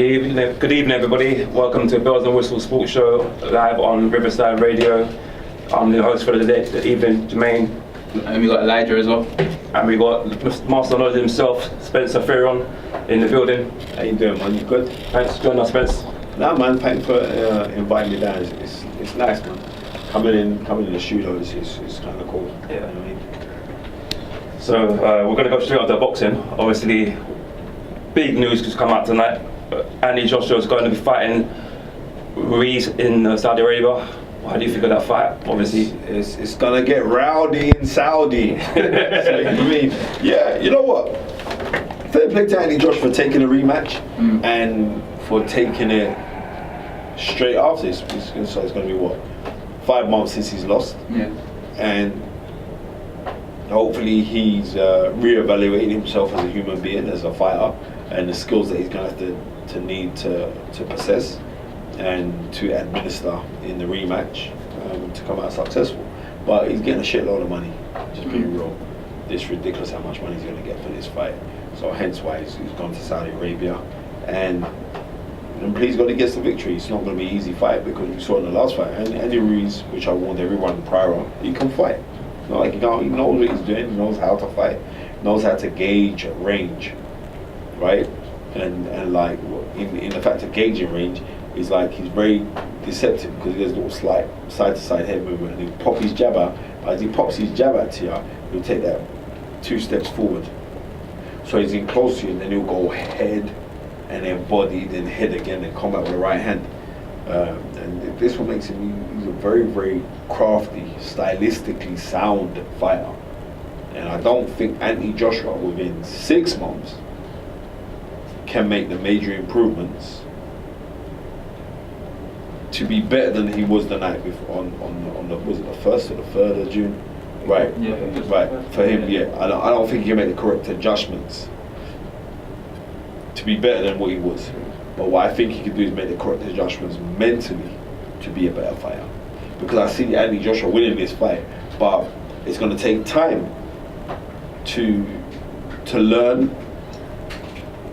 Good evening, everybody. Welcome to Bells and Whistles Sports Show live on Riverside Radio. I'm the host for the evening, Jermaine. And we got Elijah as well. And we got Master Knowledge himself, Spencer Fearon, in the building. How you doing, man? You good? Thanks for joining us, Spence. Nah, man. Thanks for inviting me down. It's nice, man. Coming in the studio is kind of cool. Yeah. You know what I mean? So we're going to go straight on to boxing. Obviously, big news has come out tonight. Andy Joshua is going to be fighting Ruiz in Saudi Arabia. How do you think of that fight? Obviously, it's gonna get rowdy in Saudi. So, I mean, yeah, you know what? Fair play to Andy Joshua for taking a rematch and for taking it straight after this. So it's gonna be what, 5 months since he's lost. Yeah. And hopefully he's re-evaluating himself as a human being, as a fighter, and the skills that he's gonna have to need to possess and to administer in the rematch to come out successful. But he's getting a shitload of money, just being real. It's ridiculous how much money he's going to get for this fight. So hence why he's gone to Saudi Arabia. And please God he gets the victory. It's not going to be an easy fight because we saw in the last fight. And Andy Ruiz, which I warned everyone prior on, he can fight. You know, like, he knows what he's doing, he knows how to fight, knows how to gauge range, right? And like in the fact of gauging range, is like he's very deceptive because he does little slight side-to-side head movement, and he'll pop his jab out. But as he pops his jab out to you, he'll take that 2 steps forward. So he's in close to you, and then he'll go head, and then body, then head again, and come out with the right hand. And this one makes him, he's a very, very crafty, stylistically sound fighter. And I don't think Anthony Joshua within 6 months can make the major improvements to be better than he was the night before on the, was it the 1st or the 3rd of June? Right. Yeah. Right. For him, yeah. I don't think he can make the correct adjustments to be better than what he was. But what I think he can do is make the correct adjustments mentally to be a better fighter. Because I see Andy Joshua winning this fight, but it's going to take time to learn.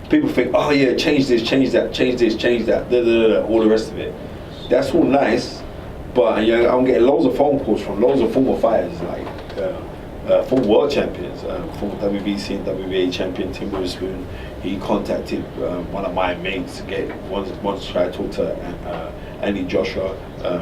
People think, oh yeah, change this, change that, all the rest of it. That's all nice, but I'm getting loads of phone calls from loads of former fighters, like former world champions, former WBC and WBA champion Tim Witherspoon. He contacted one of my mates to get once to try to talk to Andy Joshua.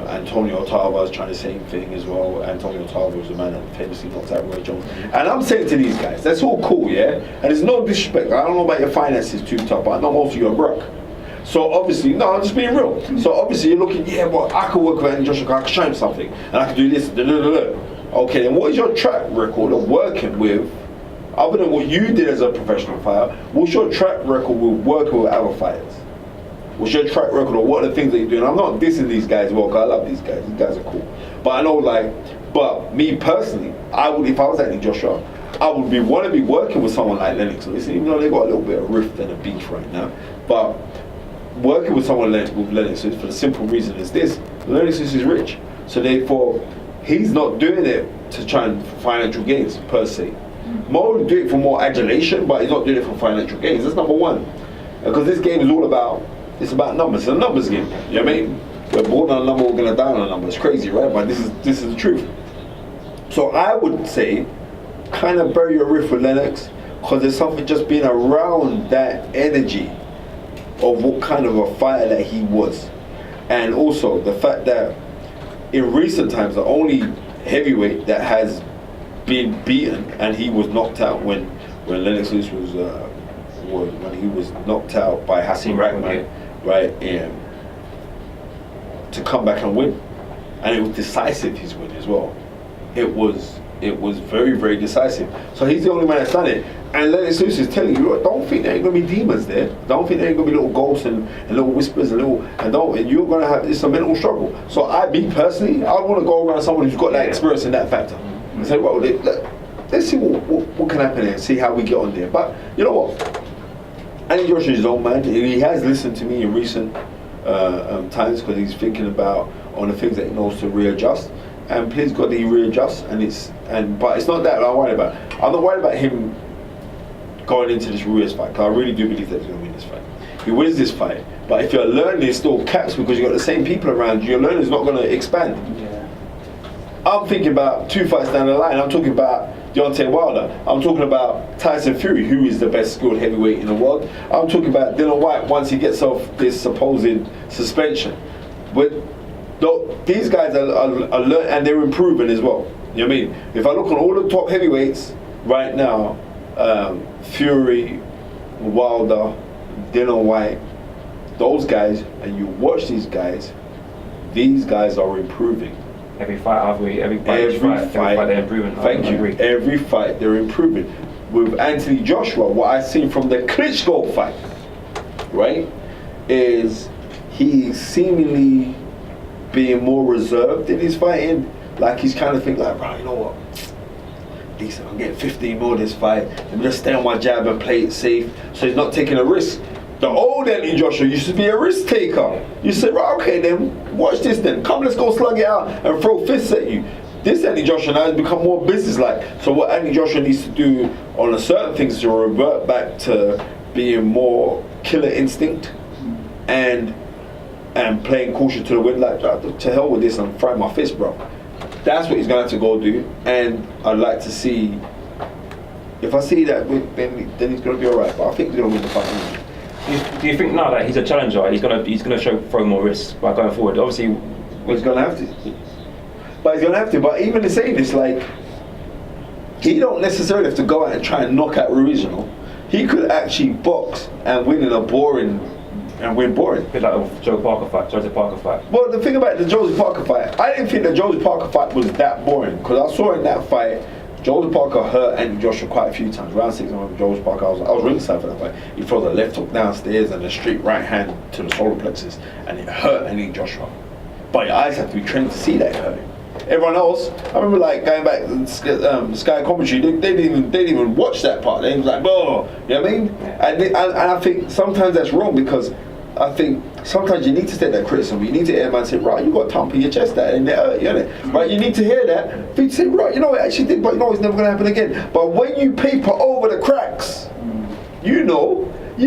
Antonio Tarver is trying the same thing as well. Antonio Tarver was the man that famously knocked out Roy Jones. And I'm saying to these guys, that's all cool, yeah? And it's no disrespect. I don't know about your finances too tough, but I know most of you are broke. So obviously, no, I'm just being real. So obviously you're looking, yeah, well, I could work with Andy Joshua, I could show him something, and I could do this, Okay, then what is your track record of working with, other than what you did as a professional fighter, what's your track record with working with other fighters? What's your track record of what are the things that you're doing? I'm not dissing these guys well, because I love these guys are cool. But I know, like, but me personally, I would, if I was Andy Joshua, I would want to be working with someone like Lenox Lewis, even though they got a little bit of rift and a beef right now. But working with someone like Lenox Lewis for the simple reason is this: Lenox Lewis is rich, so therefore he's not doing it to try and financial gains per se. Mo would do it for more adulation, but he's not doing it for financial gains. That's number one, because this game is all about. It's about numbers. It's a numbers game. You know what I mean? We're born on a number, we're gonna die on a number. It's crazy, right? But this is the truth. So I would say, kind of bury your riff with Lenox, because there's something just being around that energy of what kind of a fighter that he was, and also the fact that in recent times the only heavyweight that has been beaten and he was knocked out when Lenox Lewis was when he was knocked out by Hassan Rahman. Right, to come back and win, and it was decisive, his win as well. It was very, very decisive. So he's the only man that's done it. And Lenox Lewis is telling you, look, don't think there ain't gonna be demons there. Don't think there ain't gonna be little ghosts and little whispers and you're gonna have, it's a mental struggle. So me personally, I want to go around someone who's got that experience and that factor, and say, well, let's see what can happen there and see how we get on there. But you know what? Andy Joshua is his own man. He has listened to me in recent times because he's thinking about on the things that he knows to readjust. And please God, he readjusts. But it's not that I'm worried about. I'm not worried about him going into this Ruiz fight, because I really do believe that he's going to win this fight. He wins this fight, But if your learning is still caps because you've got the same people around you, your learning is not going to expand. Yeah. I'm thinking about 2 fights down the line. I'm talking about Deontay Wilder. I'm talking about Tyson Fury, who is the best skilled heavyweight in the world. I'm talking about Dillian Whyte once he gets off this supposed suspension. But these guys are learning and they're improving as well. You know what I mean? If I look on all the top heavyweights right now, Fury, Wilder, Dillian Whyte, those guys, and you watch these guys are improving. Every fight they're improving. Thank you. Every fight they're improving. With Anthony Joshua, what I've seen from the Klitschko fight, right, is he's seemingly being more reserved in his fighting. Like he's kind of thinking like, right, you know what? Decent, I'm getting 15 more this fight. Let me just stay on my jab and play it safe. So he's not taking a risk. The old Anthony Joshua used to be a risk taker. You say, right, okay then, watch this then. Come, let's go slug it out and throw fists at you. This Anthony Joshua now has become more business-like. So what Anthony Joshua needs to do on a certain things is to revert back to being more killer instinct and playing caution to the wind. Like, to hell with this, I'm frying my fist, bro. That's what he's going to have to go do. And I'd like to see, if I see that, then he's going to be all right. But I think he's going to win the fight. Do you think now that he's a challenger, he's gonna throw more risks by going forward? Obviously, he's gonna have to. But even in saying this, like, he don't necessarily have to go out and try and knock out Ruiz. You know, he could actually box and win in a boring. A bit like the Joseph Parker fight. Well, the thing about the Joseph Parker fight, I didn't think the Joseph Parker fight was that boring because I saw in that fight. Joseph Parker hurt Anthony Joshua quite a few times. Round 6 of Joseph Parker, I was ringside for that fight. He throws a left hook downstairs and a straight right hand to the solar plexus, and it hurt Anthony Joshua. But your eyes have to be trained to see that hurt. Everyone else, I remember like going back to Sky commentary, they didn't even watch that part. They was like, oh, you know what I mean? And I think sometimes that's wrong because I think sometimes you need to take that criticism. You need to hear a man say, right, you got to thump in your chest that and it hurt, you know? Right, you need to hear that. But you say, right, you know it actually did, but you know it's never going to happen again. But when you paper over the cracks, you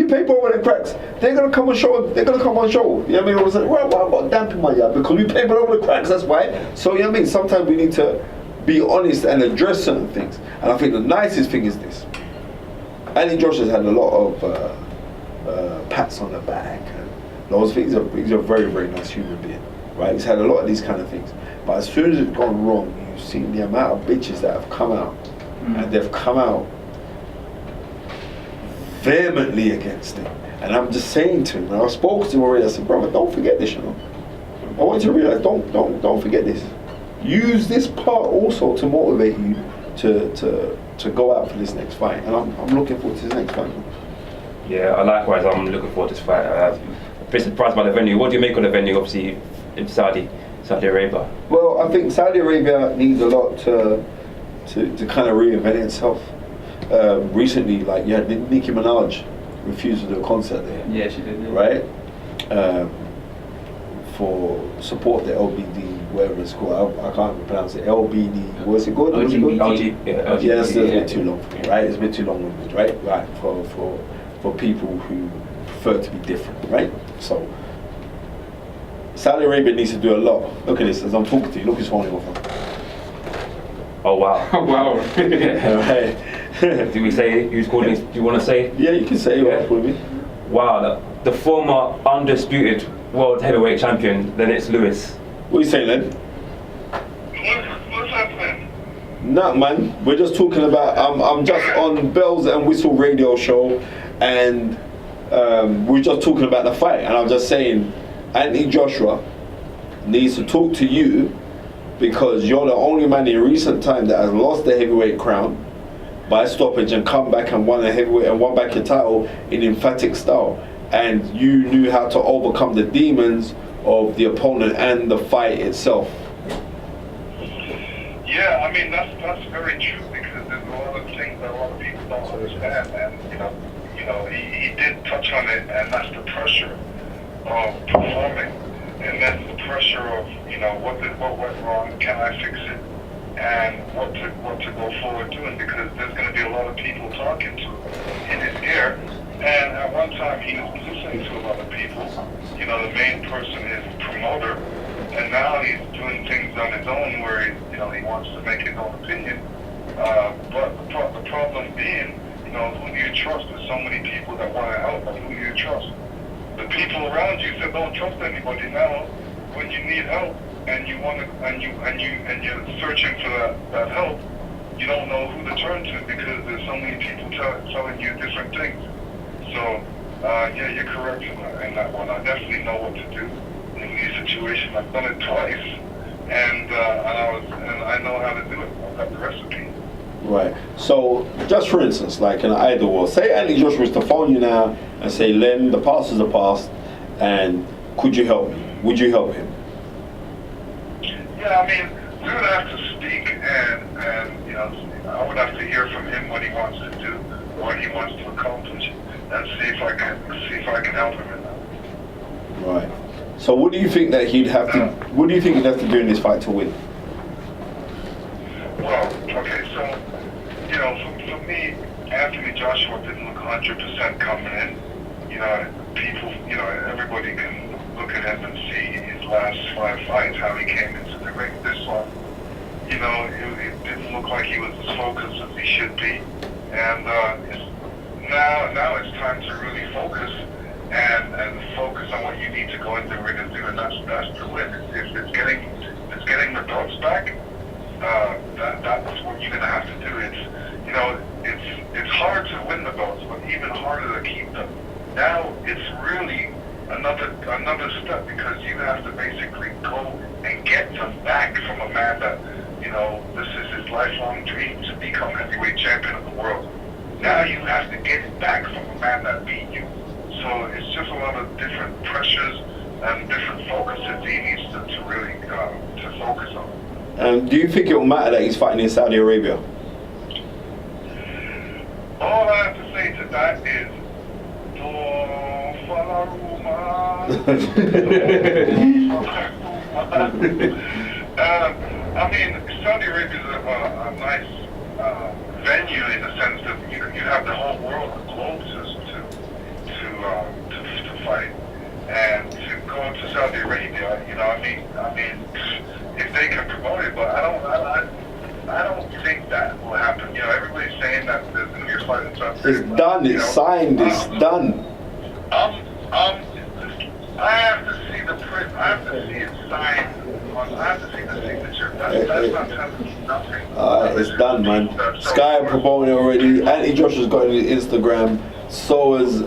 paper over the cracks, they're going to come on show. You know what I mean? I was like, right, well, I've got damp in my yard because we papered over the cracks, that's why. So, you know what I mean? Sometimes we need to be honest and address certain things. And I think the nicest thing is this. Anthony Joshua has had a lot of pats on the back. Those things he's a very, very nice human being, right? He's had a lot of these kind of things. But as soon as it's gone wrong, you've seen the amount of bitches that have come out. And they've come out vehemently against him. And I'm just saying to him, and I spoke to him already, I said, brother, don't forget this, you know. I want you to realize, don't forget this. Use this part also to motivate you to go out for this next fight. And I'm looking forward to this next fight. Yeah, likewise, I'm looking forward to this fight. A bit surprised by the venue. What do you make of the venue, obviously, in Saudi Arabia? Well, I think Saudi Arabia needs a lot to kind of reinvent itself. Recently, like, you had Nicki Minaj refuse to do a concert there. Yeah, she did. Yeah. Right? For support the LBD, whatever it's called. I can't pronounce it. LBD, what's it called? LGBT. Yeah, that's a bit too long for me, right? It's a bit too long with me, right? Right, for people who prefer to be different, right? So, Saudi Arabia needs to do a lot. Look at this, as I'm talking to you, look who's holding off. Oh wow. Oh wow. Right. Do we say who's calling this? Do you want to say? Yeah, you can say it with me. Wow, the former undisputed world heavyweight champion, Lenox Lewis. What are you saying, Len? What's happening? Nah, man, we're just talking about, I'm just on Bells and Whistle radio show, and we're just talking about the fight, and I'm just saying, Anthony Joshua needs to talk to you because you're the only man in recent time that has lost the heavyweight crown by stoppage and come back and won a heavyweight and won back your title in emphatic style, and you knew how to overcome the demons of the opponent and the fight itself. Yeah, I mean that's very true because there's a lot of things that a lot of people don't understand, and you know he did touch on it, and that's the pressure of performing, and that's the pressure of what went wrong, can I fix it, and what to go forward doing, because there's going to be a lot of people talking to in his ear And at one time he was listening to a lot of people. You know, the main person is promoter, and now he's doing things on his own where he wants to make his own opinion. But the problem being, who do you trust? There's so many people that want to help, but who do you trust? The people around you said don't trust anybody. Now, when you need help and you want to, and you're searching for that help, you don't know who to turn to because there's so many people telling you different things. So, yeah, you're correct in that one. I definitely know what to do in these situations. I've done it twice, and I know how to do it. I've got the recipe. Right. So, just for instance, like in an ideal world, say Anthony Joshua was to phone you now and say, Len, the past is the past, and could you help me? Would you help him? Yeah, I mean, we would have to speak, and I would have to hear from him what he wants to do, what he wants to accomplish, and see if I can help him in that. Right. So, what do you think that he'd have to? What do you think he'd have to do in this fight to win? Well, okay, so for me, Anthony Joshua didn't look 100% coming in. People, everybody can look at him and see his last 5 fights, how he came into the ring. This one, it didn't look like he was as focused as he should be. And now it's time to really focus and focus on what you need to go into the ring and do, and that's to win. If it's getting the belts back, that's what you're gonna have to do. It's hard to win the belts, but even harder to keep them. Now it's really another step because you have to basically go and get them back from a man that this is his lifelong dream to become heavyweight champion of the world. Now you have to get it back from a man that beat you. So it's just a lot of different pressures and different focuses he needs to really to focus on. Do you think it will matter that he's fighting in Saudi Arabia? All I have to say to that is, don't follow I mean, Saudi Arabia is a nice venue in the sense that you have the whole world, the globe to fight, and to go to Saudi Arabia, I mean, if they can promote it, but I don't think that will happen. Everybody's saying that there's going to be a fight in Saudi Arabia. It's done. It's signed. It's done. I have to see the print. I have to see it signed. I have to see the signature. That's not telling me nothing. It's done, man. Sky are promoting it already. Anthony Joshua's got it on Instagram. So is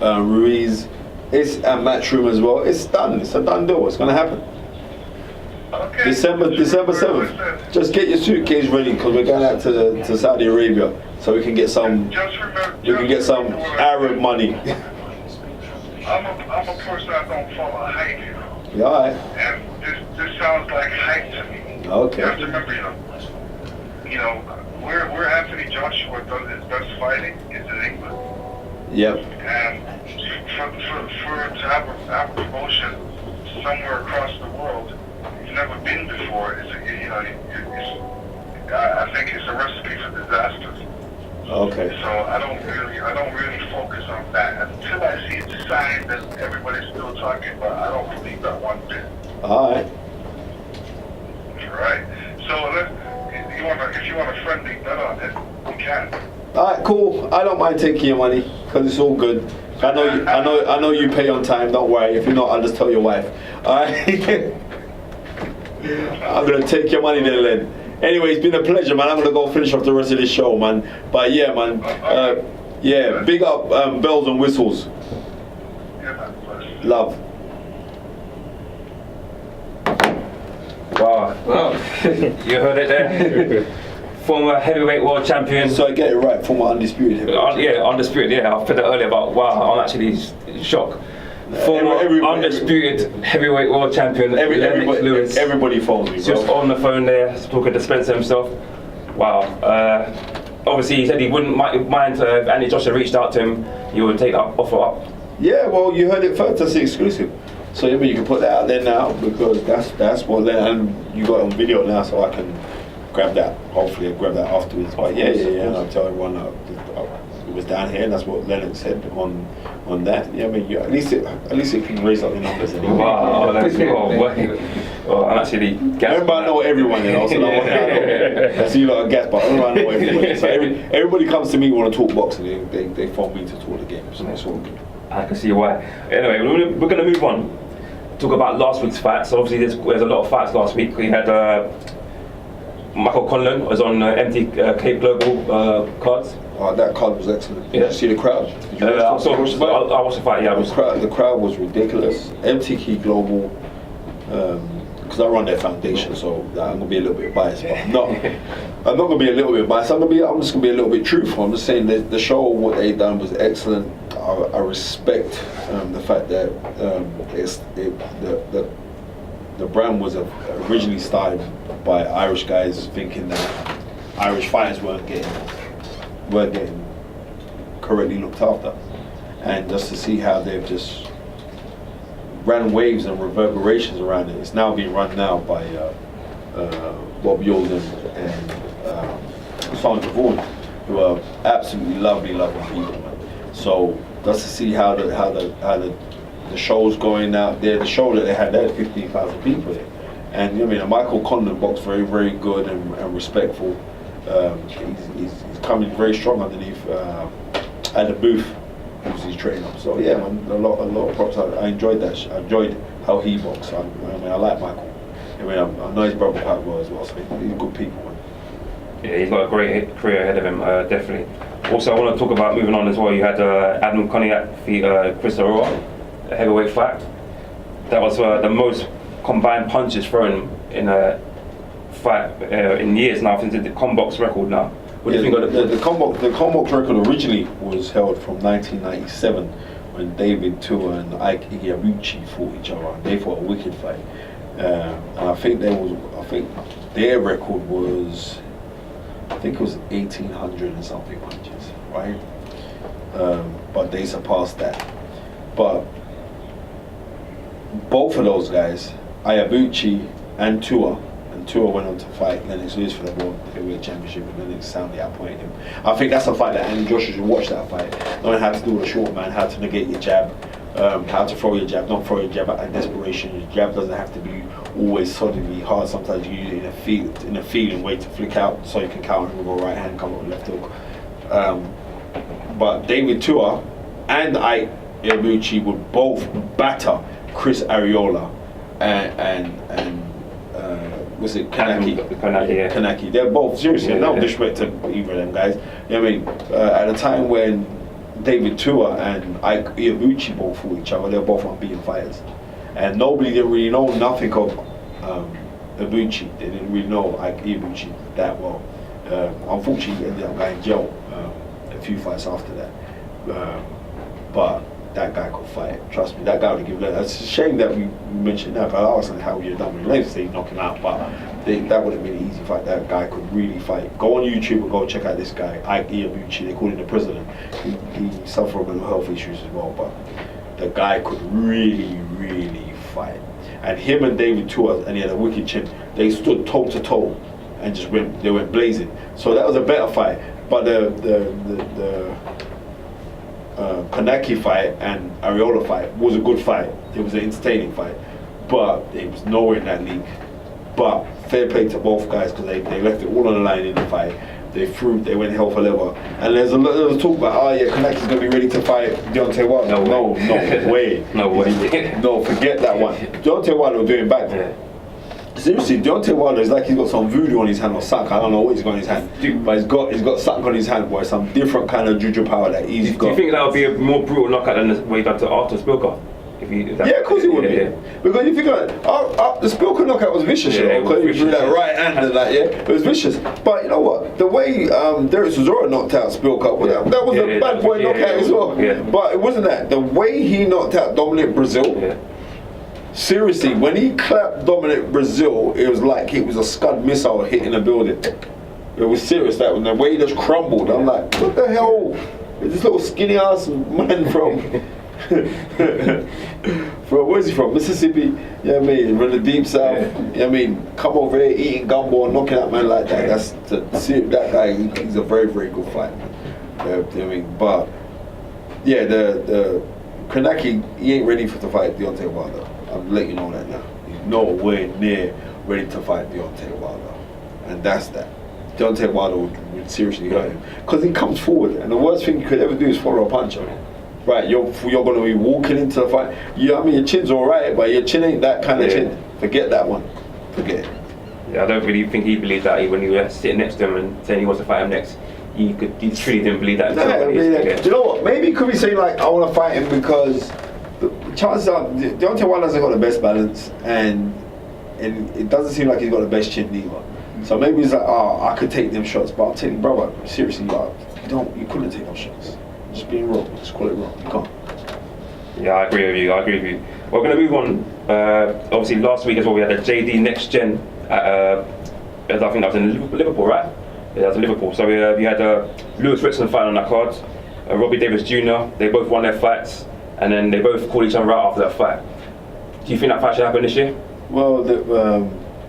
Ruiz. It's at Matchroom as well. It's done. It's a done deal. It's gonna happen. Okay. December 7th. Just get your suitcase ready because we're going out to Saudi Arabia so we can get some. Arab money. I'm a person that don't follow hype, Yeah, all right. and this sounds like hype to me. Okay. You have to remember, where Anthony Joshua does his best fighting is in England. Yep. And for to have a promotion somewhere across the world you've never been before, I think it's a recipe for disasters. Okay. So I don't really focus on that until I see it signed and everybody's still talking, but I don't believe that one bit. All right. Right. So if you want a friendly bet on it, you can. All right, cool. I don't mind taking your money because it's all good. I know you pay on time. Don't worry. If you're not, I'll just tell your wife. All right. I'm gonna take your money then, Len. Anyway, it's been a pleasure, man. I'm gonna go finish off the rest of this show, man. But yeah, man. Yeah, big up bells and whistles. Yeah, man. Love. Wow. You heard it there. Former heavyweight world champion. So I get it right. Former undisputed heavyweight. Yeah, undisputed. Yeah, I said that earlier. But wow, I'm actually shocked. Former undisputed heavyweight world champion Lenox Lewis. Everybody phones me, bro. Just on the phone there, talking to Spencer himself. Wow. Obviously, he said he wouldn't mind if Anthony Joshua reached out to him, he would take that offer up. Yeah, well, you heard it first. That's the exclusive. So you can put that out there now because that's what. And you got it on video now, so I can grab that. Hopefully, I'll grab that afterwards. But yeah. And I'll tell everyone that. it was down here, and that's what Lennox said on that. Yeah, I mean, at least it can raise up the numbers anyway. Wow, that's cool. Well, I'm actually Remember, I know everyone, you know, so I see a lot of gas, but I don't know everybody. So everybody comes to me want to talk boxing. They phone me to talk the game, so that's all good. I can see why. Anyway, we're going to move on. Talk about last week's fights. So obviously, there's a lot of fights last week. We had Michael Conlon was on MTK Global cards. That card was excellent. Did you see the crowd? I watched the fight. Yeah, the crowd was ridiculous. MTK Global, because I run their foundation, so I'm gonna be a little bit biased, but I'm not gonna be a little bit biased. I'm just gonna be a little bit truthful. I'm just saying that the show, what they done was excellent. I respect the fact that the brand was originally started by Irish guys thinking that Irish fighters weren't getting correctly looked after, and just to see how they've just ran waves and reverberations around it. It's now being run now by Bob Yolden and Sandra Vaughan, who are absolutely lovely people, man. So just to see how the show's going out there. The show that they had 15,000 people there, and I mean, Michael Conlon boxed very, very good and respectful. He's coming very strong underneath at the booth. He's training up. So yeah, man, a lot of props. I enjoyed that. I enjoyed how he boxed. I mean, I like Michael. I mean, I know his brother quite well as well. So he's good people, man. Yeah, he's got a great career ahead of him, definitely. Also, I want to talk about moving on as well. You had Adam Cognac beat Chris Aurora, a heavyweight fight. That was the most combined punches thrown in a fight in years now, since the Combox record now. What do you think of the Combox record originally was held from 1997 when David Tua and Ike Iyabuchi fought each other. They fought a wicked fight. And I think their record was, I think it was 1,800 and something punches, right? But they surpassed that. But both of those guys, Iyabuchi and Tua went on to fight Lenox Lewis for the World Heavyweight Championship, and Lenox soundly outpointed him. I think that's a fight that Andy Joshua should watch that fight. Knowing how to do a short man, how to negate your jab, how to throw your jab, not throw your jab at desperation. Your jab doesn't have to be always solidly hard. Sometimes you use it in a feeling way to flick out so you can counter with a right hand, come up with left hook. But David Tua and Ike Iyabuchi would both batter Chris Arreola and was it Kanaki? Kanaki. They're both, seriously, no disrespect to either of them guys. You know what I mean? At a time when David Tua and Ike Iyabuchi both fought each other, they're both unbeaten fighters. And nobody didn't really know nothing of Iyabuchi. They didn't really know Ike Iyabuchi that well. Unfortunately, he ended up going in jail a few fights after that. But that guy could fight. Trust me, that guy would give it. It's a shame that we mentioned that, but I was like, how you done with Lenox, they knock him out, but that would have been an easy fight. That guy could really fight. Go on YouTube and go check out this guy, Ike Iyabuchi. They call him the president. He suffered from mental health issues as well, but the guy could really, really fight. And him and David Tua, and he had a wicked chin. They stood toe to toe and just went blazing. So that was a better fight. But the Kanaki fight and Arreola fight was a good fight. It was an entertaining fight, but it was nowhere in that league. But fair play to both guys, because they left it all on the line in the fight. They went hell for leather. And there's a lot of talk about, Kanaki's going to be ready to fight Deontay Wilder. No way. No way. No, forget that one. Deontay Wilder was doing bad. Yeah. Seriously, Deontay Wilder is like he's got some voodoo on his hand or something. I don't know what he's got on his hand, but he's got something on his hand, boy. Some different kind of juju power that he's got. Do you think that would be a more brutal knockout than what he done to Arthur Spilker? Yeah, of course it would be. Yeah. Because you think the Spilker knockout was vicious, because he threw that right hand and that, it was vicious. But you know what? The way Derek Chisora knocked out Spilker, that was a bad boy knockout as well. Yeah. But it wasn't that. The way he knocked out Dominic Brazil. Yeah. Seriously, when he clapped Dominic Brazil, it was like it was a Scud missile hitting a building. It was serious, that one. The way he just crumbled, I'm like, what the hell is this little skinny ass man from where's he from? Mississippi? You know what I mean? From the deep south. You know what I mean? Come over here eating gumbo and knocking out man like that. That guy, he's a very, very good fighter. But yeah, the Kanaki, he ain't ready to fight Deontay Wilder. I'll let you know that now. He's nowhere near ready to fight Deontay Wilder, and that's that. Deontay Wilder would seriously hurt him because he comes forward, and the worst thing you could ever do is follow a punch on him. Right, you're going to be walking into the fight. I mean, your chin's all right, but your chin ain't that kind of chin. Forget that one. Forget it. Yeah, I don't really think he believed that when he was sitting next to him and saying he wants to fight him next. He truly didn't believe that. You know what? Maybe he could be saying like, I want to fight him because the chances are Deontay Wilder hasn't got the best balance, and it doesn't seem like he's got the best chin either. So maybe he's like, I could take them shots, but I'll tell you, brother, seriously, you couldn't take those shots. Just being wrong. Just call it wrong. You can't. Yeah, I agree with you. We're going to move on. Obviously, last week as well, we had a JD Next Gen at, I think that was in Liverpool, right? Yeah, that was in Liverpool. So we had Lewis Ritson fight on that card. Robbie Davis Jr., they both won their fights, and then they both called each other out after that fight. Do you think that fight should happen this year? Well,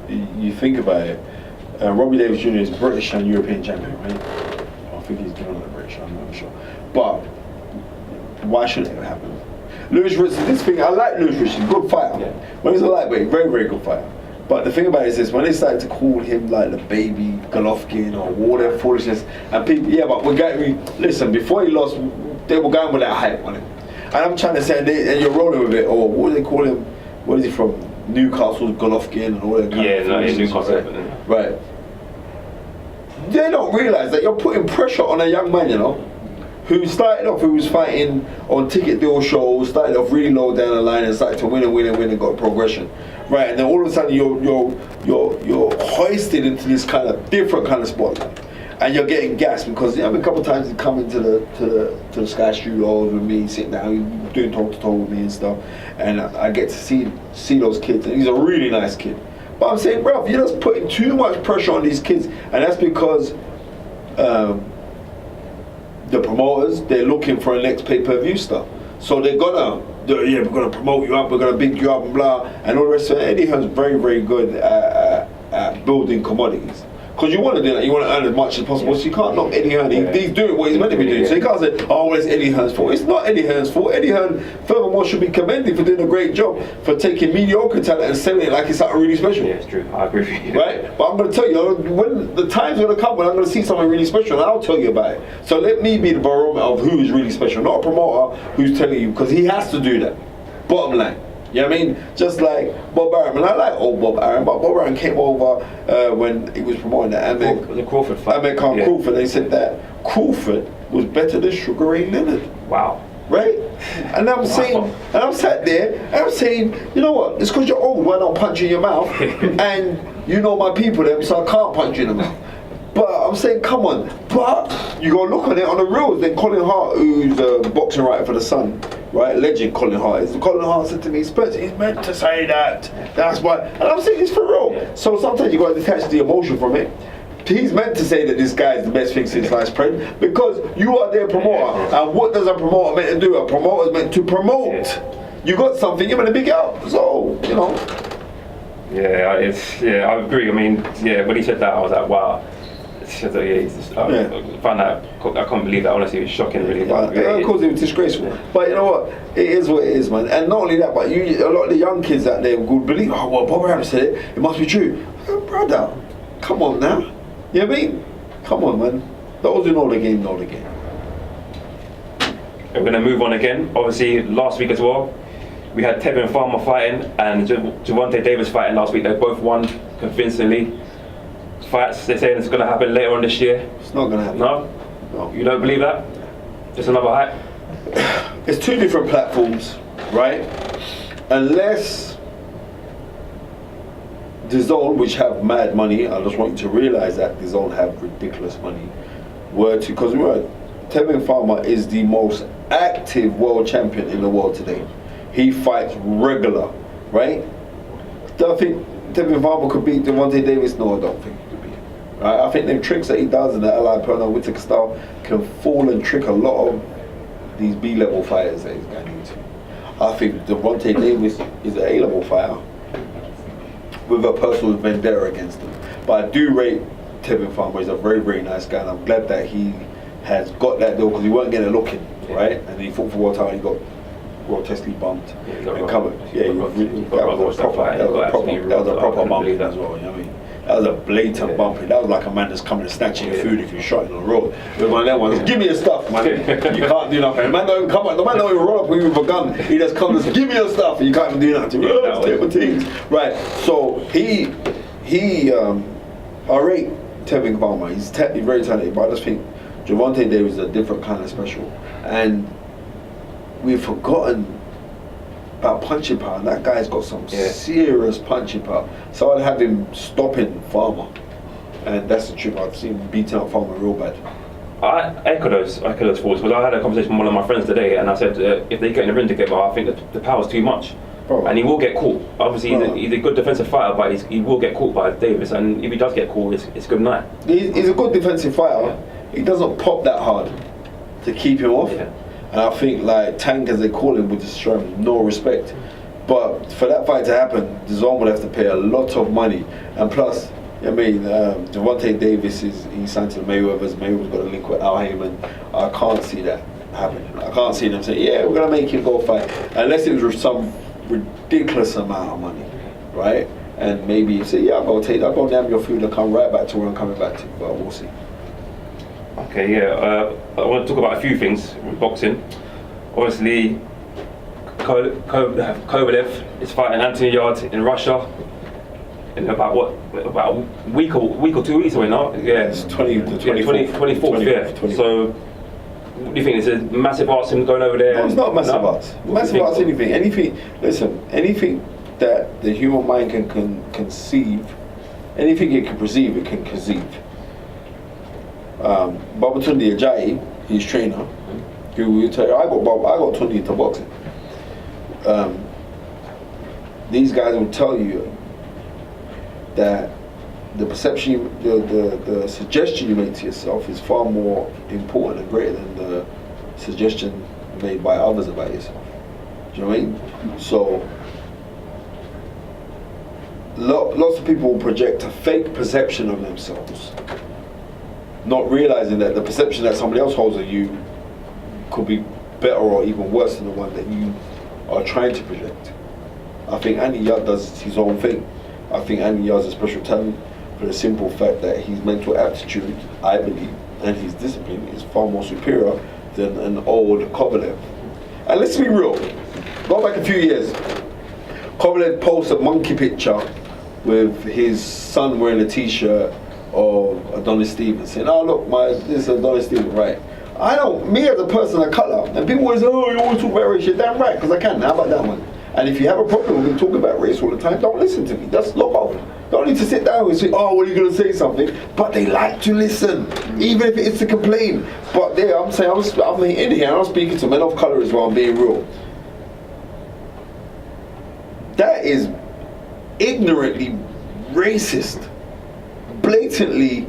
you think about it. Robbie Davis Jr. is British and European champion, right? I think he's doing the British, I'm not sure. But why shouldn't it happen? Lewis Ritson, this thing, I like Lewis Ritson, good fighter. Yeah. When he's a lightweight, very, very good fighter. But the thing about it is this, when they started to call him like the baby Golovkin or all that foolishness, and people, but listen, before he lost, they were going with that hype on him. And I'm trying to say, and you're rolling with it, or what do they call him? Where is he from? Newcastle, Golovkin and all that kind of foolishness. Newcastle. Right. They don't realise that you're putting pressure on a young man, who started off, who was fighting on ticket deal shows, started off really low down the line and started to win and got progression. Right, and then all of a sudden you're hoisted into this kind of different kind of spotlight. And you're getting gassed because a couple of times he come into the Sky Studios with me, sitting down, doing toe to toe with me and stuff, and I get to see those kids, and he's a really nice kid. But I'm saying, bro, you're just putting too much pressure on these kids, and that's because the promoters, they're looking for a next pay-per-view stuff. So we're gonna promote you up, we're gonna big you up and blah, and all the rest of it. Eddie Hearn's very, very good at building commodities. Because you want to do that, you want to earn as much as possible, so you can't knock Eddie Hearn. He's doing what he's meant to be doing. So you can't say, well, it's Eddie Hearn's fault. It's not Eddie Hearn's fault. Eddie Hearn, furthermore, should be commended for doing a great job for taking mediocre talent and selling it like it's something really special. Yeah, it's true. I agree with you. Right? But I'm going to tell you, when the time's going to come when I'm going to see something really special, and I'll tell you about it. So let me be the barometer of who is really special, not a promoter who's telling you, because he has to do that. Bottom line. You know what I mean? Just like Bob Arum, and I like old Bob Arum, but Bob Arum came over when he was promoting the Crawford fight. Crawford, they said that Crawford was better than Sugar Ray Leonard. Wow. Right? And I'm saying, and I'm sat there, and I'm saying, you know what? It's because you're old, why not punch you in your mouth? And you know my people them, so I can't punch you in the mouth. But I'm saying, come on. But you gotta look on it on the real. Then Colin Hart, who's a boxing writer for The Sun, right? Legend Colin Hart. Colin Hart said to me, Spencer, he's meant to say that. That's why. And I'm saying it's for real. So sometimes you gotta detach the emotion from it. He's meant to say that this guy is the best thing since sliced bread because you are their promoter. And what does a promoter meant to do? A promoter is meant to promote. You got something, you're gonna big out. So, you know. I agree. I mean, when he said that, I was like, wow. I found that, I can't believe that, honestly. It was shocking, really. Of course it was disgraceful. Yeah. But you know what? It is what it is, man. And not only that, but a lot of the young kids out there would believe, Bob Arum said it, it must be true. Brother, come on now. You know what I mean? Come on, man. Those who know the game know the game. We're going to move on again. Obviously, last week as well, we had Tevin Farmer fighting and Gervonta Davis fighting last week. They both won convincingly. Fights, they're saying it's going to happen later on this year. It's not going to happen. No? You don't believe that? Just another hype? It's two different platforms, right? Unless DAZN, which have mad money, I just want you to realise that DAZN have ridiculous money, because Tevin Farmer is the most active world champion in the world today. He fights regular, right? Do I think Tevin Farmer could beat Gervonta Davis? No, I don't think he could beat him. Right? I think them tricks that he does in the Ally Perno Whittaker style can fool and trick a lot of these B-level fighters that he's going into. I think Gervonta Davis is an A-level fighter with a personal vendetta against him. But I do rate Tevin Farmer. He's a very, very nice guy, and I'm glad that he has got that deal because he weren't getting a look in, right? And he fought for world title, he got grotesquely bumped and covered. Yeah, that was a proper bumping as well, you know what I mean? That was a blatant bumping. That was like a man that's coming and snatching your food if you're shot in on the road. It was one of them ones, give me your stuff, man. You can't do nothing. The man don't even come out, the man don't even roll up with you with a gun. He just comes and give me your stuff and you can't even do nothing. Right, so he I rate Tevin Palmer. He's very talented, but I just think Gervonta Davis is a different kind of special. And we've forgotten about punching power, and that guy's got some serious punching power. So I'd have him stopping Farmer, and that's the truth. I've seen him beating up Farmer real bad. I echo those thoughts because I had a conversation with one of my friends today, and I said if they get in the ring together, I think that the power's too much. Bro. And he will get caught. Obviously, he's a good defensive fighter, but he will get caught by Davis. And if he does get caught, it's good night. He's a good defensive fighter. He doesn't pop that hard to keep him off. Yeah. And I think like Tank, as they call him, would just show him no respect. But for that fight to happen, the Zone would have to pay a lot of money. And plus, I mean, Gervonta Davis he's signed to the Mayweather's. Mayweather's got a link with Al Heyman. I can't see that happening. I can't see them saying, yeah, we're gonna make him go fight, unless it was with some ridiculous amount of money, right? And maybe you say, yeah, I'll go damn your food and come right back to where I'm coming back to, but we'll see. Okay, I want to talk about a few things with boxing. Obviously, Kovalev is fighting Anthony Yarde in Russia in about a week or 2 weeks away now. Yeah, it's 24th. Yeah. So, what do you think? It's a massive arts him going over there? No, it's not massive arts. Massive arts, anything. Listen, anything that the human mind can conceive, anything it can perceive, it can conceive. Babatunde Ajayi, his trainer, who will tell you, I got Tunde into boxing. These guys will tell you that the perception, the suggestion you make to yourself is far more important and greater than the suggestion made by others about yourself. Do you know what I mean? So, lots of people will project a fake perception of themselves, not realizing that the perception that somebody else holds of you could be better or even worse than the one that you are trying to project. I think Andy Yarde does his own thing. I think Andy Yarde's a special talent for the simple fact that his mental aptitude, I believe, and his discipline is far more superior than an old Kovalev. And let's be real, go back a few years, Kovalev posts a monkey picture with his son wearing a t-shirt of Adonis Stevens, saying, oh look, this is Adonis Stevens, right? Me as a person of colour, and people always say, oh, you always talk about race, you're damn right, because I can. How about that one? And if you have a problem with me talking about race all the time, don't listen to me. Just log off. Don't need to sit down and say, oh, well, you're going to say something. But they like to listen, even if it is to complain. But there, I'm saying, I'm in here, and I'm speaking to men of colour as well, I'm being real. That is ignorantly racist. Blatantly,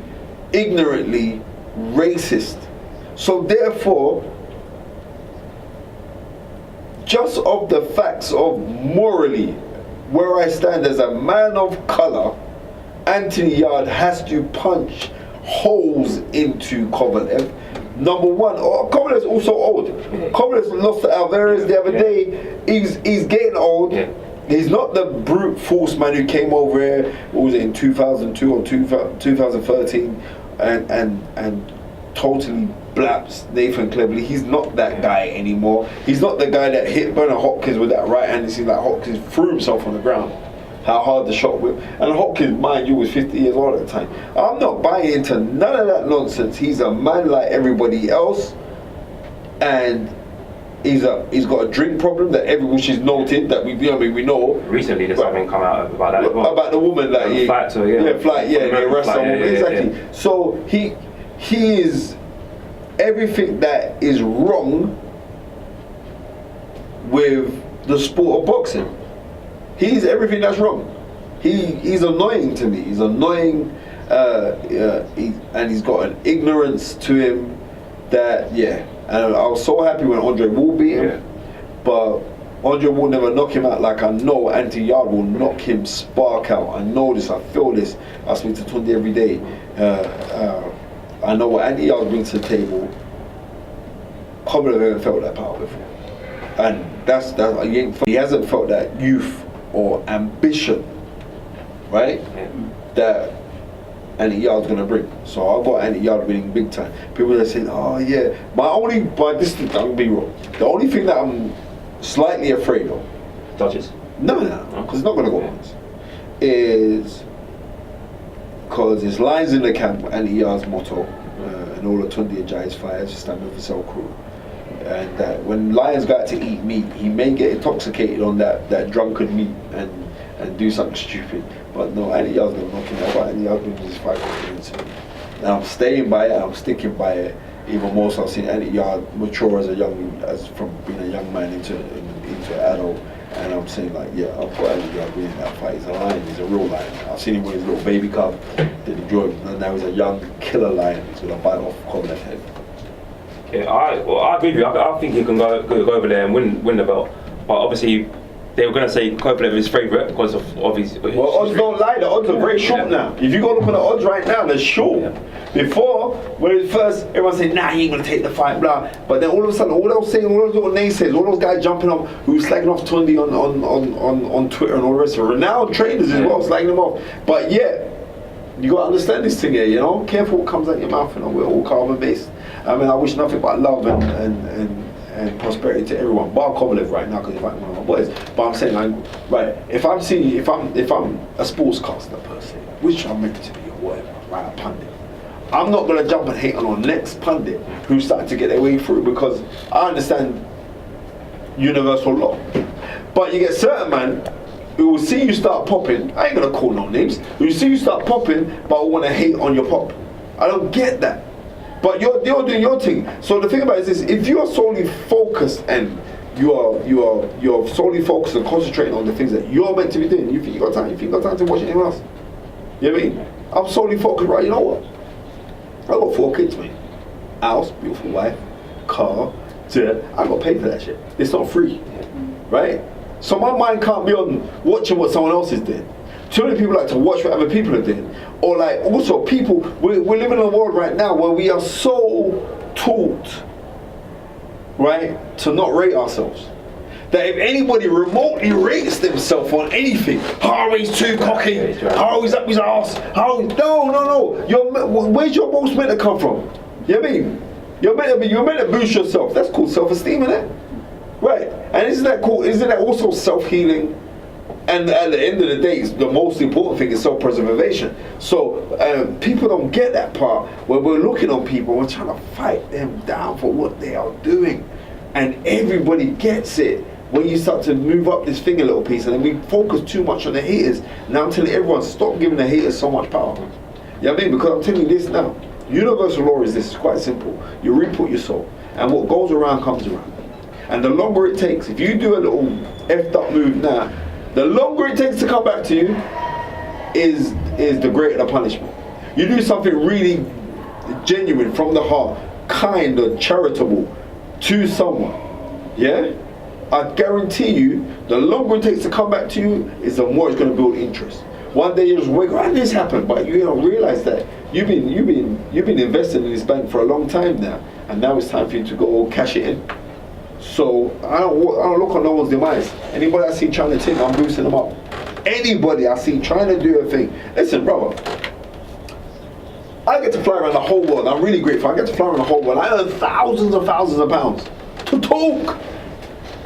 ignorantly racist. So therefore, just of the facts of morally where I stand as a man of colour, Anthony Yarde has to punch holes into Kovalev. Number one, Kovalev's also old. Kovalev's lost to Alvarez the other day. He's getting old. He's not the brute force man who came over here, what was it, in 2002 or 2013 and totally blaps Nathan Cleverly. He's not that guy anymore. He's not the guy that hit Bernard Hopkins with that right hand. It seems like Hopkins threw himself on the ground. How hard the shot was. And Hopkins, mind you, was 50 years old at the time. I'm not buying into none of that nonsense. He's a man like everybody else, and he's got a drink problem that everyone she's noted that we know. Recently, there's something come out about that as well. About the woman that they arrest the woman. Exactly. Yeah. So he is everything that is wrong with the sport of boxing. He's everything that's wrong. He's annoying to me. He's annoying, and he's got an ignorance to him that And I was so happy when Andre Wall beat him, but Andre Wall never knock him out like I know Anthony Yarde will knock him spark out. I know this, I feel this. I speak to Tunde every day. I know what Andy Yard brings to the table. Probably haven't felt that power before, and he hasn't felt that youth or ambition, right? Yeah. That Andy Yard's gonna bring. So I've got Andy Yard winning big time. People are saying, oh yeah, but this thing, don't be wrong. The only thing that I'm slightly afraid of, Dodges. no, because it's not gonna go on, is because there's lines in the camp, Andy Yard's motto, and all the Tundi Ajayi's fires, stand up for cell crew. And that when lions go out to eat meat, he may get intoxicated on that drunken meat and do something stupid. But no, Andy Yard's gonna knock him out. Andy Yard's bringing his fight confidence in. And I'm staying by it. I'm sticking by it. Even more so, I've seen Andy Yard mature from being a young man into an adult. And I'm saying like, yeah, I've got Andy Yard winning that fight. He's a lion. He's a real lion. I've seen him with his little baby cub. Did enjoy him. And now he's a young killer lion. He's gonna bite off Kovale's head. Yeah, I agree with you. I think he can go over there and win the belt. But obviously, they were going to say Kovalev is favourite because of his. Well, odds don't lie. The odds are very short now. If you go look at the odds right now, they're short. Yeah. Before, when it was first, everyone said, nah, he ain't going to take the fight, blah. But then all of a sudden, all those little naysayers, all those guys jumping up, who were slagging off Tundi on Twitter and all the rest of it. Renowned trainers as well, slagging them off. But yeah, you got to understand this thing here, you know? Careful what comes out your mouth, you know? We're all carbon based. I mean, I wish nothing but love and prosperity to everyone. Bar Kovalev right now because he's fighting one of my boys. But I'm saying, right, if I'm a sportscaster per se, which I'm meant to be or whatever, right, a pundit, I'm not gonna jump and hate on our next pundit who's starting to get their way through because I understand universal law. But you get certain man who will see you start popping, I ain't gonna call no names, who will see you start popping but will wanna hate on your pop. I don't get that. But you're doing your thing. So the thing about it is this, if you are solely focused and you're solely focused and concentrating on the things that you're meant to be doing, you think you got time to watch anyone else. You know what I mean? I'm solely focused, right, you know what? I got 4 kids, mate. House, beautiful wife, car, I got paid for that shit. It's not free. Right? So my mind can't be on watching what someone else is doing. Too many people like to watch what other people are doing. Or like also people, we're living in a world right now where we are so taught, right, to not rate ourselves. That if anybody remotely rates themselves on anything, oh, he's too cocky, oh, he's up his ass, oh, no. Where's your boast meant to come from? You know what I mean? You're meant to boost yourself. That's called self-esteem, isn't it? Right. And isn't that cool? Isn't that also self-healing? And at the end of the day, the most important thing is self-preservation. So people don't get that part when we're looking on people, we're trying to fight them down for what they are doing. And everybody gets it when you start to move up this thing a little piece, and then we focus too much on the haters. Now I'm telling everyone, stop giving the haters so much power. You know what I mean? Because I'm telling you this now. Universal law is this, it's quite simple. You reap what you sow. And what goes around comes around. And the longer it takes, if you do a little effed up move now, the longer it takes to come back to you is the greater the punishment. You do something really genuine from the heart, kind and charitable to someone, yeah? I guarantee you, the longer it takes to come back to you is the more it's going to build interest. One day you just wake up, and this happened, but you don't realize that you've been invested in this bank for a long time now, and now it's time for you to go cash it in. So I don't look on no one's demise. Anybody I see trying to think, I'm boosting them up. Anybody I see trying to do a thing, listen, brother. I get to fly around the whole world. I'm really grateful. I get to fly around the whole world. I earn thousands and thousands of pounds to talk.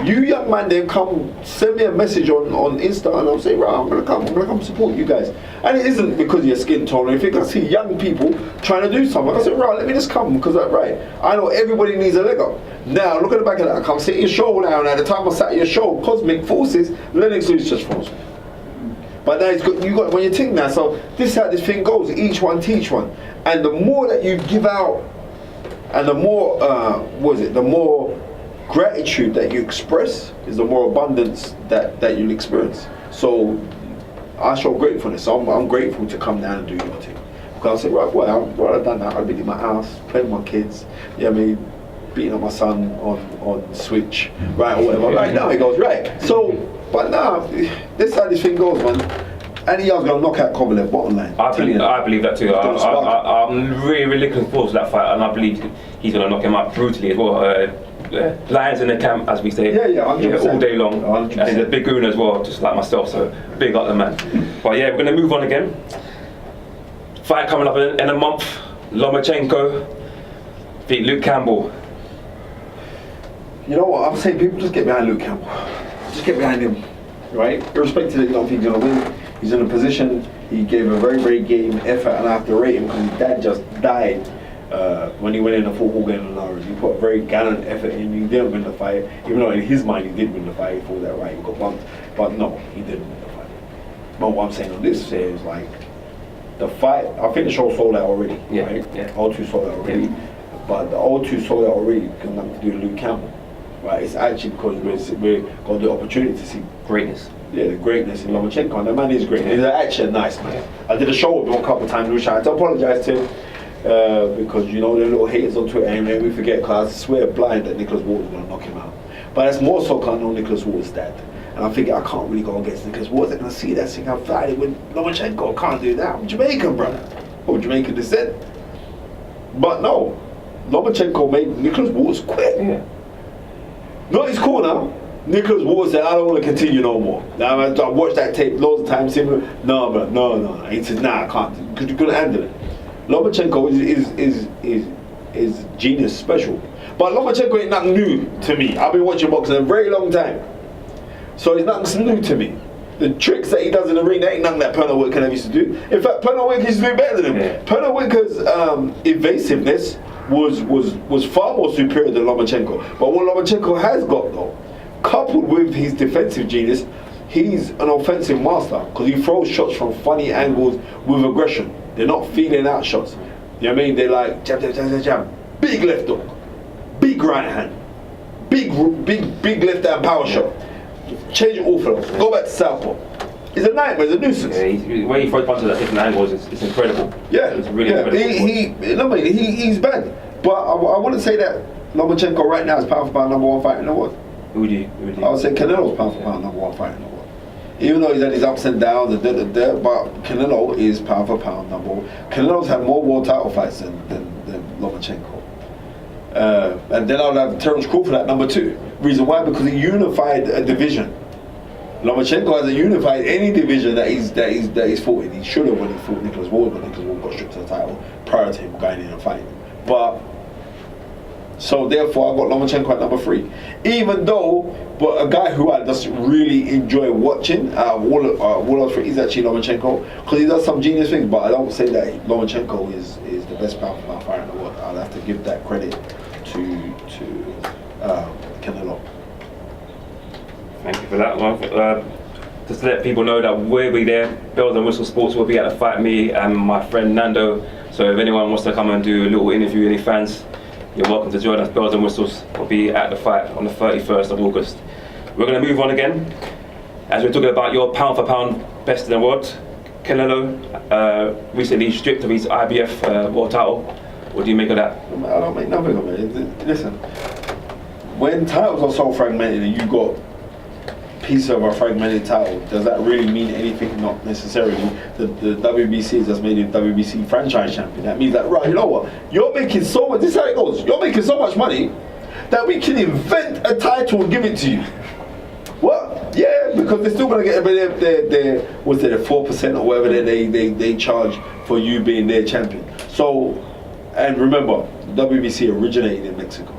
You young man then come send me a message on Insta and I'll say, right, I'm gonna come support you guys. And it isn't because of your skin tone or anything. I see young people trying to do something. I say, right, let me just come because right, I know everybody needs a leg up. Now look at the back of that. I come sit in your show now, and at the time I sat in your show, Cosmic Forces, Lenox Lewis just froze me. But now it's good, you got when you think now, so this is how this thing goes, each one teach one. And the more that you give out and the more the more gratitude that you express is the more abundance that you'll experience. So I show gratefulness. So I'm grateful to come down and do your thing. Because I say, right, well, I've done that. I've been in my house, playing with my kids, you know what I mean, beating on my son on Switch, right, or whatever. Right now it goes, right. So, but now, this is how this thing goes, man. And he was going to knock out Kovalev, bottom line. I believe that too. I'm really looking forward to that fight, and I believe he's going to knock him out brutally as well. Lions in the camp, as we say. Yeah, 100%. All day long. 100%. And he's a big goon as well, just like myself, so big up the man. But yeah, we're going to move on again. Fight coming up in a month. Lomachenko beat Luke Campbell. You know what, I'm saying people just get behind Luke Campbell. Just get behind him, right? Irrespective that you don't think he's going to win. He's in a position, he gave a very, very game effort, and I have to rate him because his dad just died when he went in a football game in Lawrence. He put a very gallant effort in. He didn't win the fight, even though in his mind he did win the fight. He thought that right, he got bumped. But no, he didn't win the fight. But what I'm saying on this is like, the fight, I think the show sold out already, right? Yeah. O2 sold out already. Yeah. But the O2 sold out already because nothing to do with Luke Campbell. Right, it's actually because we're got the opportunity to see greatness. Yeah, the greatness in Lomachenko, and the man is great. He's actually a nice man. I did a show with him a couple of times, which I had to apologise to him because you know the little haters on Twitter and we forget because I swear blind that Nicholas Walters going to knock him out. But that's more so because I know Nicholas Walters' dad. And I figure I can't really go against Nicholas Walters. They're going to see that thing I'm fighting with Lomachenko. I can't do that. I'm Jamaican, brother. Oh, Jamaican descent. But no, Lomachenko made Nicholas Walters quit. Yeah. Not his corner. Nicholas Walters said, I don't want to continue no more. Now, I watched that tape loads of times. No, bro, no. He said, nah, I can't, because you couldn't handle it. Lomachenko is genius special. But Lomachenko ain't nothing new to me. I've been watching boxing a very long time. So it's nothing new to me. The tricks that he does in the ring, that ain't nothing that Pernod Whitaker used to do. In fact, Pernod Whitaker used to do better than him. Yeah. Pernod Whitaker's evasiveness was far more superior than Lomachenko. But what Lomachenko has got though, coupled with his defensive genius, he's an offensive master because he throws shots from funny angles with aggression. They're not feeling out shots. You know what I mean? They're like jab. Big left hook, big right hand, big left hand power shot. Change it orthodox. Go back to southpaw. It's a nightmare. It's a nuisance. Yeah, the way he throws punches at different angles is incredible. Yeah, it's really incredible. He's bad. But I wouldn't say that Lomachenko right now is pound for pound number one fighter in the world. Who would you? I would say Canelo's pound for pound number one fighter in the world. Even though he's had his ups and downs, but Canelo is pound for pound number one. Canelo's had more world title fights than Lomachenko. And then I'll have Terence Crawford at number 2. Reason why? Because he unified a division. Lomachenko hasn't unified any division that he's fought in. He should have when he fought Nicholas Walters, but Nicholas Walters got stripped to the title prior to him going in and fighting. But so therefore I got Lomachenko at number 3. Even though, but a guy who I just really enjoy watching, all of is actually Lomachenko because he does some genius things. But I don't say that Lomachenko is the best pound for pound fighter in the world. I'll have to give that credit to Canelo. Thank you for that one. Just to let people know that we'll be there. Bells and Whistle Sports will be at the fight, me and my friend Nando. So if anyone wants to come and do a little interview, any fans, you're welcome to join us. Bells and Whistles will be at the fight on the 31st of August. We're going to move on again. As we're talking about your pound for pound best in the world, Canelo recently stripped of his IBF world title. What do you make of that? I don't make nothing of it. Listen, when titles are so fragmented and you got piece of a fragmented title, does that really mean anything? Not necessarily. The WBC has just made him WBC franchise champion. That means that, right, you know what? You're making so much, this is how it goes. You're making so much money that we can invent a title and give it to you. What? Yeah, because they're still going to get their 4% or whatever they charge for you being their champion. So, and remember, WBC originated in Mexico.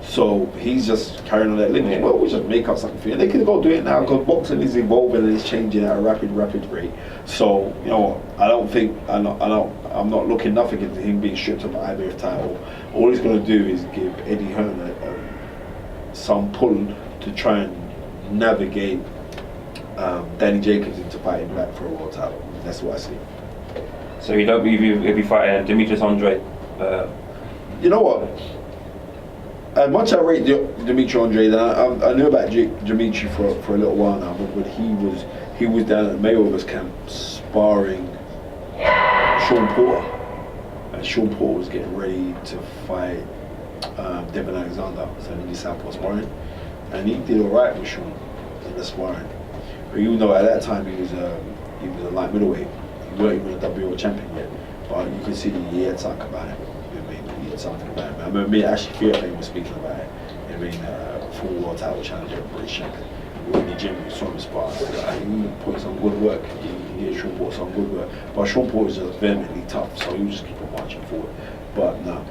So he's just carrying on that lineage. Well, we'll just make up something for you. They can go do it now because boxing is evolving and it's changing at a rapid rate. So, you know, I'm not looking nothing into him being stripped of the IBF title. All he's going to do is give Eddie Hearn some pull to try and navigate Danny Jacobs into fighting back for a world title. That's what I see. So you don't believe he'll be fighting Demetrius Andre? You know what? As much as I rate Dimitri Andre, I knew about Dimitri for a little while now, but he was down at Mayweather's camp sparring Sean Porter, and Sean Porter was getting ready to fight Devin Alexander, so he did southpaw sparring, and he did all right with Sean in the sparring. But even though at that time he was he was a light middleweight. He weren't even a WO champion yet, but you can see he had something about him. You know what I mean? He had something about him. I remember me actually Fearon was speaking about it. You know what I mean? Full world title challenger, British champion. In the gym, we saw him spar. He put some good work. He gave Sean Porter some good work. But Sean Porter is just vehemently tough, so he was just keep on marching forward. But no.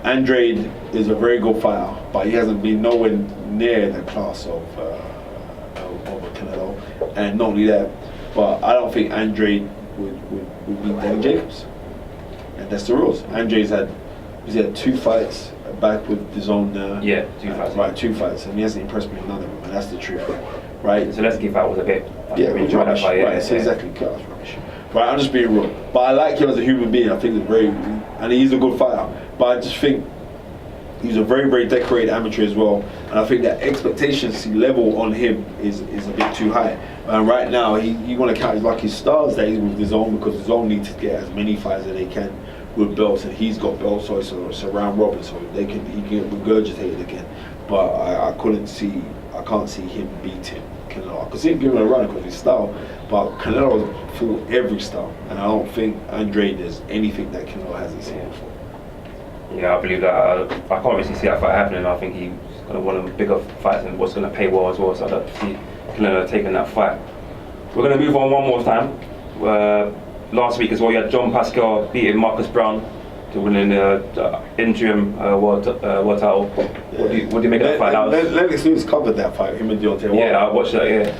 Andrade is a very good fighter, but he hasn't been nowhere near the class of Canelo. And not only that, but I don't think Andrade would beat Danny Jacobs. And that's the rules. Andrade's had 2 fights back with his own. 2 fights. Right, 2 fights, and he hasn't impressed me in none of them, and that's the truth. Right. So let's give out was a bit. It was rubbish. Right, so exactly, that was rubbish. Right, I'm just being real. But I like him as a human being. I think he's and he's a good fighter. But I just think he's a very, very decorated amateur as well. And I think that expectations level on him is a bit too high. And right now, he want to count his lucky stars that he's with his own, because his own need to get as many fights as they can with belts, and he's got belts, so it's a round robin, so he can regurgitate it again. But I can't see him beating Canelo. I could see him giving a run because of his style, but Canelo fought every style, and I don't think Andrade does anything that Canelo hasn't seen before. Yeah, I believe that. I can't really see that fight happening. I think he's going to want a bigger fight and what's going to pay well as well, so I don't see Canelo taking that fight. We're going to move on one more time. Last week as well, you had John Pascal beating Marcus Brown to win the interim world title. What do you make of that fight? Lenox Lewis covered that fight, him and Deontay. Yeah, I watched that, yeah.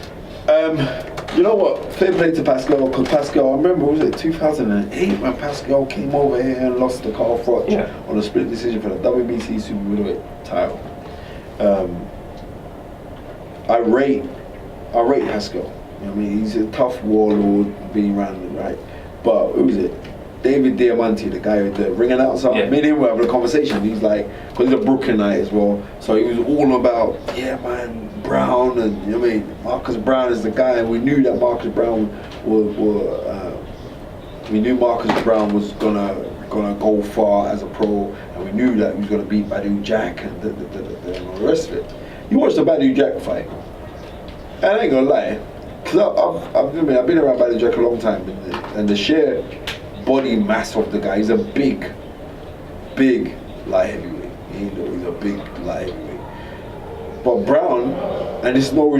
You know what? Fair play to Pascal, because Pascal, I remember, was it 2008 when Pascal came over here and lost to Carl Froch on a split decision for the WBC Super Middleweight title. I rate Pascal. You know what I mean? He's a tough warlord, being around, right? But who was it? David Diamante, the guy with the ring announcer. Me and him were having a conversation. He's like, because he's a Brooklynite as well, so he was all about, Brown, and you know what I mean, Marcus Brown is the guy, and we knew that Marcus Brown was gonna go far as a pro, and we knew that he was gonna beat Badou Jack and all the rest of it. You watched the Badou Jack fight, and I ain't gonna lie, because I've been around Badou Jack a long time, and the sheer body mass of the guy, he's a big light heavyweight. He's a big light heavyweight. But Brown, and it's no,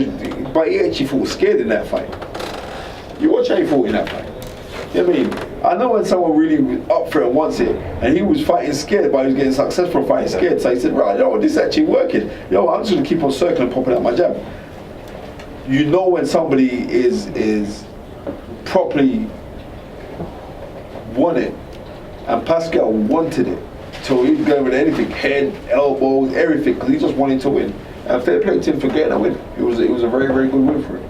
but he actually fought scared in that fight. You watch how he fought in that fight. You know what I mean? I know when someone really was up for it and wants it, and he was fighting scared, but he was getting successful fighting scared. So he said, right, this is actually working. I'm just gonna keep on circling, popping out my jab. You know when somebody is properly won it, and Pascal wanted it, so he was going with anything, head, elbows, everything, because he just wanted to win. And fair play to him for getting a win. It was a very, very good win for him.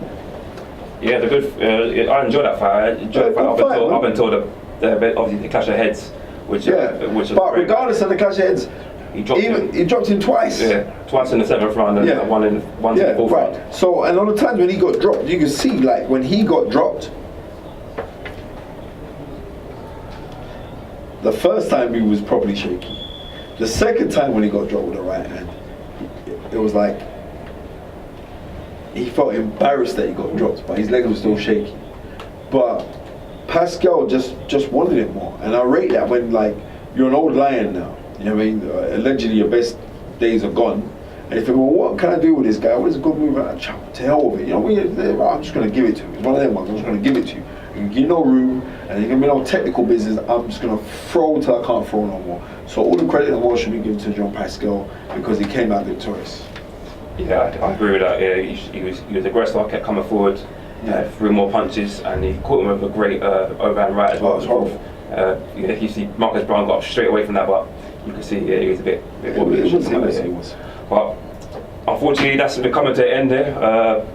Yeah, I enjoyed that fight. I enjoyed the fight up until the clash of heads, which but regardless of the clash of heads, he dropped him twice. Yeah, twice in the 7th round and one in the 4th round. So, and all the times when he got dropped, you can see, like, when he got dropped, the first time he was probably shaky. The second time when he got dropped with the right hand, it was like he felt embarrassed that he got dropped, but his legs were still shaky. But Pascal just wanted it more, and I rate that when, like, you're an old lion now. You know what I mean? Allegedly your best days are gone, and you think, well, what can I do with this guy? What is a good move? To hell with it. You know, I'm just going to give it to him. It's one of them ones. I'm just going to give it to you. You can give no room, and you can be no technical business. I'm just going to throw till I can't throw no more. So all the credit in the world should be given to John Pascal, because he came out victorious. Yeah, I agree with that. Yeah, he was aggressive, kept coming forward, threw more punches, and he caught him with a great overhand right as well. It was horrible. You see Marcus Brown got up straight away from that, but you can see he was a bit wobbly. He was. But unfortunately, that's coming to an end there.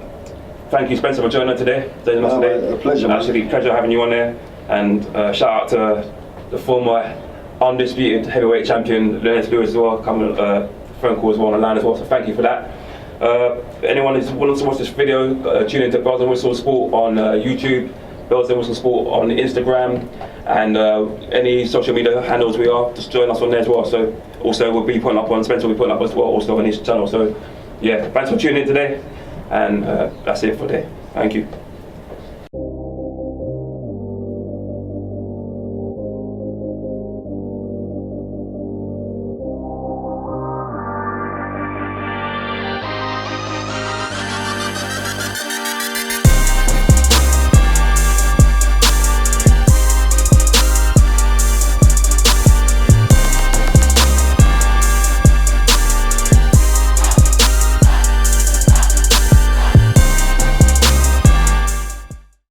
Thank you, Spencer, for joining us today. A pleasure, man. Actually, pleasure having you on there. And shout out to the former undisputed heavyweight champion, Lenox Lewis, as well. Coming phone call as well on the line as well. So thank you for that. Anyone who wants to watch this video, tune into Bells and Whistle Sport on YouTube, Bells and Whistle Sport on Instagram, and any social media handles we are. Just join us on there as well. So also we'll be putting up on Spencer. We'll be putting up as well also on his channel. So yeah, thanks for tuning in today. And that's it for today. Thank you.